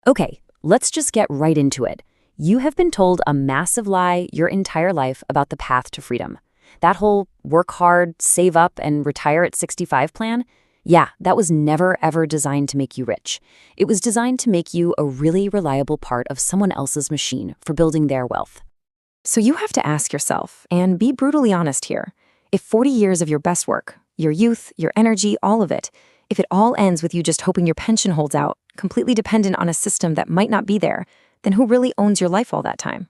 Okay, let's just get right into it. You have been told a massive lie your entire life about the path to freedom. That whole work hard, save up, and retire at 65 plan? Yeah, that was never ever designed to make you rich. It was designed to make you a really reliable part of someone else's machine for building their wealth. So you have to ask yourself, and be brutally honest here, if 40 years of your best work, your youth, your energy, all of it, if it all ends with you just hoping your pension holds out, completely dependent on a system that might not be there, then who really owns your life all that time?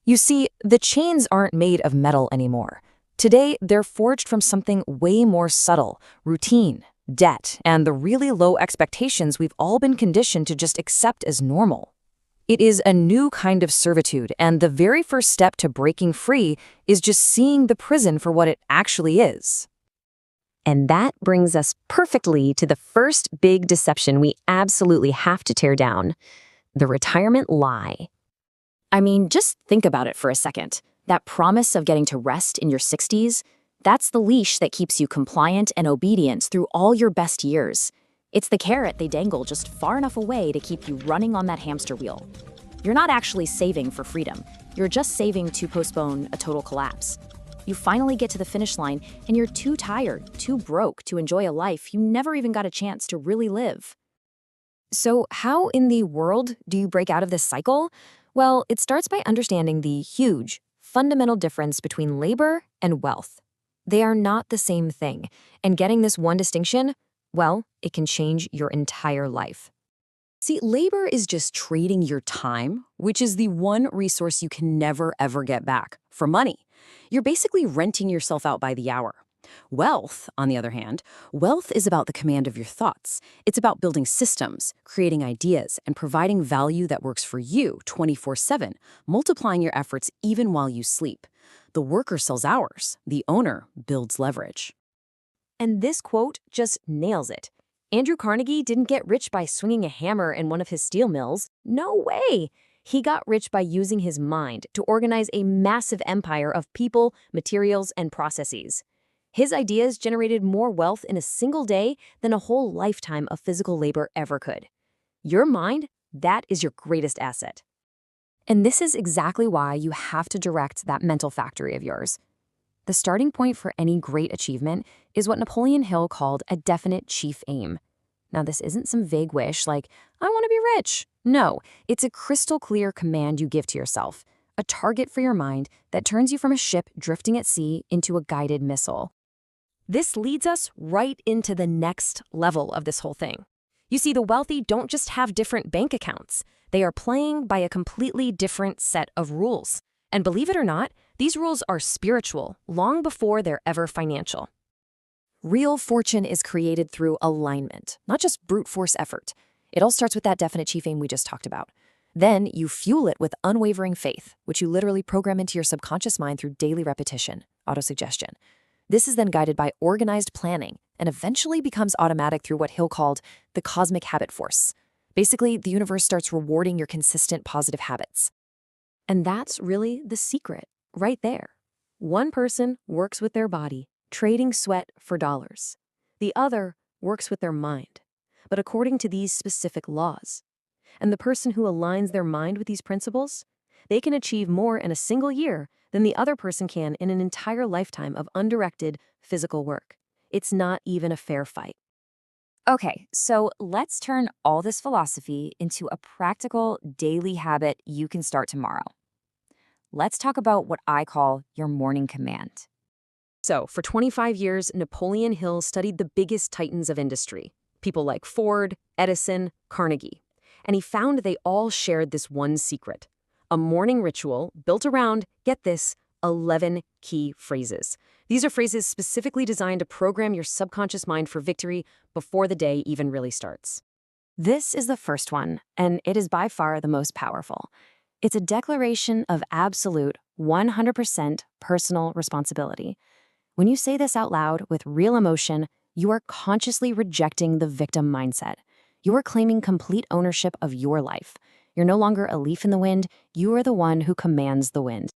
You see, the chains aren't made of metal anymore. Today, they're forged from something way more subtle: routine, debt, and the really low expectations we've all been conditioned to just accept as normal. It is a new kind of servitude, and the very first step to breaking free is just seeing the prison for what it actually is. And that brings us perfectly to the first big deception we absolutely have to tear down: the retirement lie. I mean, just think about it for a second. That promise of getting to rest in your 60s, that's the leash that keeps you compliant and obedient through all your best years. It's the carrot they dangle just far enough away to keep you running on that hamster wheel. You're not actually saving for freedom. You're just saving to postpone a total collapse. You finally get to the finish line, and you're too tired, too broke to enjoy a life you never even got a chance to really live. So how in the world do you break out of this cycle? Well, it starts by understanding the huge, fundamental difference between labor and wealth. They are not the same thing, and getting this one distinction, well, it can change your entire life. See, labor is just trading your time, which is the one resource you can never ever get back, for money. You're basically renting yourself out by the hour. Wealth, on the other hand, wealth is about the command of your thoughts. It's about building systems, creating ideas, and providing value that works for you 24/7, multiplying your efforts even while you sleep. The worker sells hours, the owner builds leverage. And this quote just nails it. Andrew Carnegie didn't get rich by swinging a hammer in one of his steel mills. No way! He got rich by using his mind to organize a massive empire of people, materials, and processes. His ideas generated more wealth in a single day than a whole lifetime of physical labor ever could. Your mind, that is your greatest asset. And this is exactly why you have to direct that mental factory of yours. The starting point for any great achievement is what Napoleon Hill called a definite chief aim. Now, this isn't some vague wish like, I want to be rich. No, it's a crystal clear command you give to yourself, a target for your mind that turns you from a ship drifting at sea into a guided missile. This leads us right into the next level of this whole thing. You see, the wealthy don't just have different bank accounts. They are playing by a completely different set of rules. And believe it or not, these rules are spiritual long before they're ever financial. Real fortune is created through alignment, not just brute force effort. It all starts with that definite chief aim we just talked about. Then you fuel it with unwavering faith, which you literally program into your subconscious mind through daily repetition, autosuggestion. This is then guided by organized planning and eventually becomes automatic through what Hill called the cosmic habit force. Basically, the universe starts rewarding your consistent positive habits. And that's really the secret, right there. One person works with their body, trading sweat for dollars. The other works with their mind, but according to these specific laws. And the person who aligns their mind with these principles, they can achieve more in a single year than the other person can in an entire lifetime of undirected physical work. It's not even a fair fight. Okay, so let's turn all this philosophy into a practical daily habit you can start tomorrow. Let's talk about what I call your morning command. So, for 25 years, Napoleon Hill studied the biggest titans of industry, people like Ford, Edison, Carnegie. And he found they all shared this one secret: a morning ritual built around, get this, 11 key phrases. These are phrases specifically designed to program your subconscious mind for victory before the day even really starts. This is the first one, and it is by far the most powerful. It's a declaration of absolute 100% personal responsibility. When you say this out loud with real emotion, you are consciously rejecting the victim mindset. You are claiming complete ownership of your life. You're no longer a leaf in the wind, you are the one who commands the wind.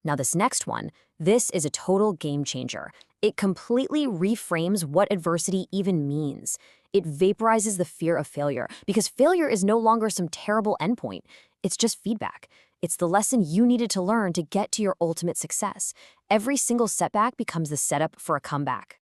Now this next one, this is a total game changer. It completely reframes what adversity even means. It vaporizes the fear of failure because failure is no longer some terrible endpoint. It's just feedback. It's the lesson you needed to learn to get to your ultimate success. Every single setback becomes the setup for a comeback.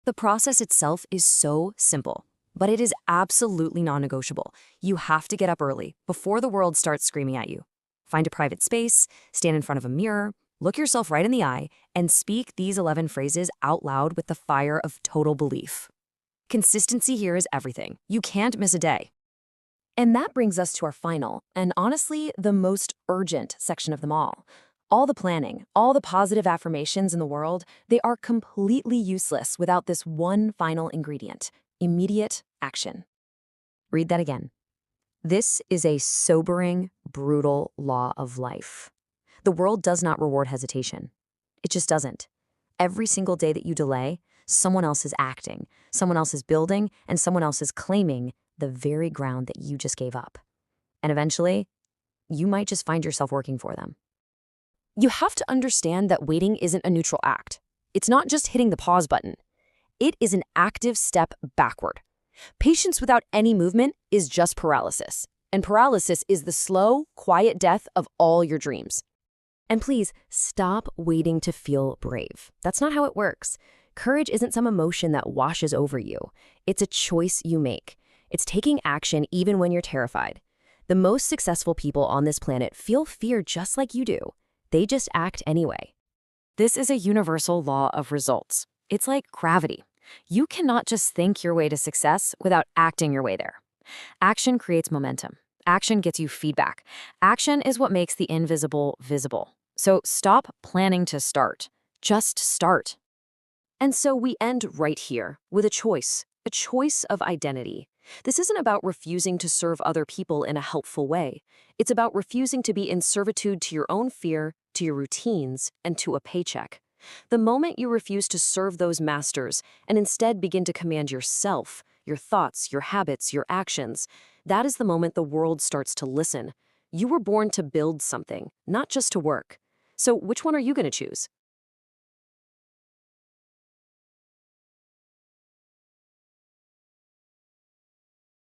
The process itself is so simple, but it is absolutely non-negotiable. You have to get up early, before the world starts screaming at you. Find a private space, stand in front of a mirror, look yourself right in the eye, and speak these 11 phrases out loud with the fire of total belief. Consistency here is everything. You can't miss a day. And that brings us to our final, and honestly, the most urgent section of them all. All the planning, all the positive affirmations in the world, they are completely useless without this one final ingredient: immediate action. Read that again. This is a sobering, brutal law of life. The world does not reward hesitation. It just doesn't. Every single day that you delay, someone else is acting, someone else is building, and someone else is claiming the very ground that you just gave up. And eventually, you might just find yourself working for them. You have to understand that waiting isn't a neutral act. It's not just hitting the pause button. It is an active step backward. Patience without any movement is just paralysis. And paralysis is the slow, quiet death of all your dreams. And please, stop waiting to feel brave. That's not how it works. Courage isn't some emotion that washes over you. It's a choice you make. It's taking action even when you're terrified. The most successful people on this planet feel fear just like you do. They just act anyway. This is a universal law of results. It's like gravity. You cannot just think your way to success without acting your way there. Action creates momentum. Action gets you feedback. Action is what makes the invisible visible. So stop planning to start. Just start. And so we end right here with a choice of identity. This isn't about refusing to serve other people in a helpful way. It's about refusing to be in servitude to your own fear, to your routines, and to a paycheck. The moment you refuse to serve those masters and instead begin to command yourself, your thoughts, your habits, your actions, that is the moment the world starts to listen. You were born to build something, not just to work. So which one are you going to choose?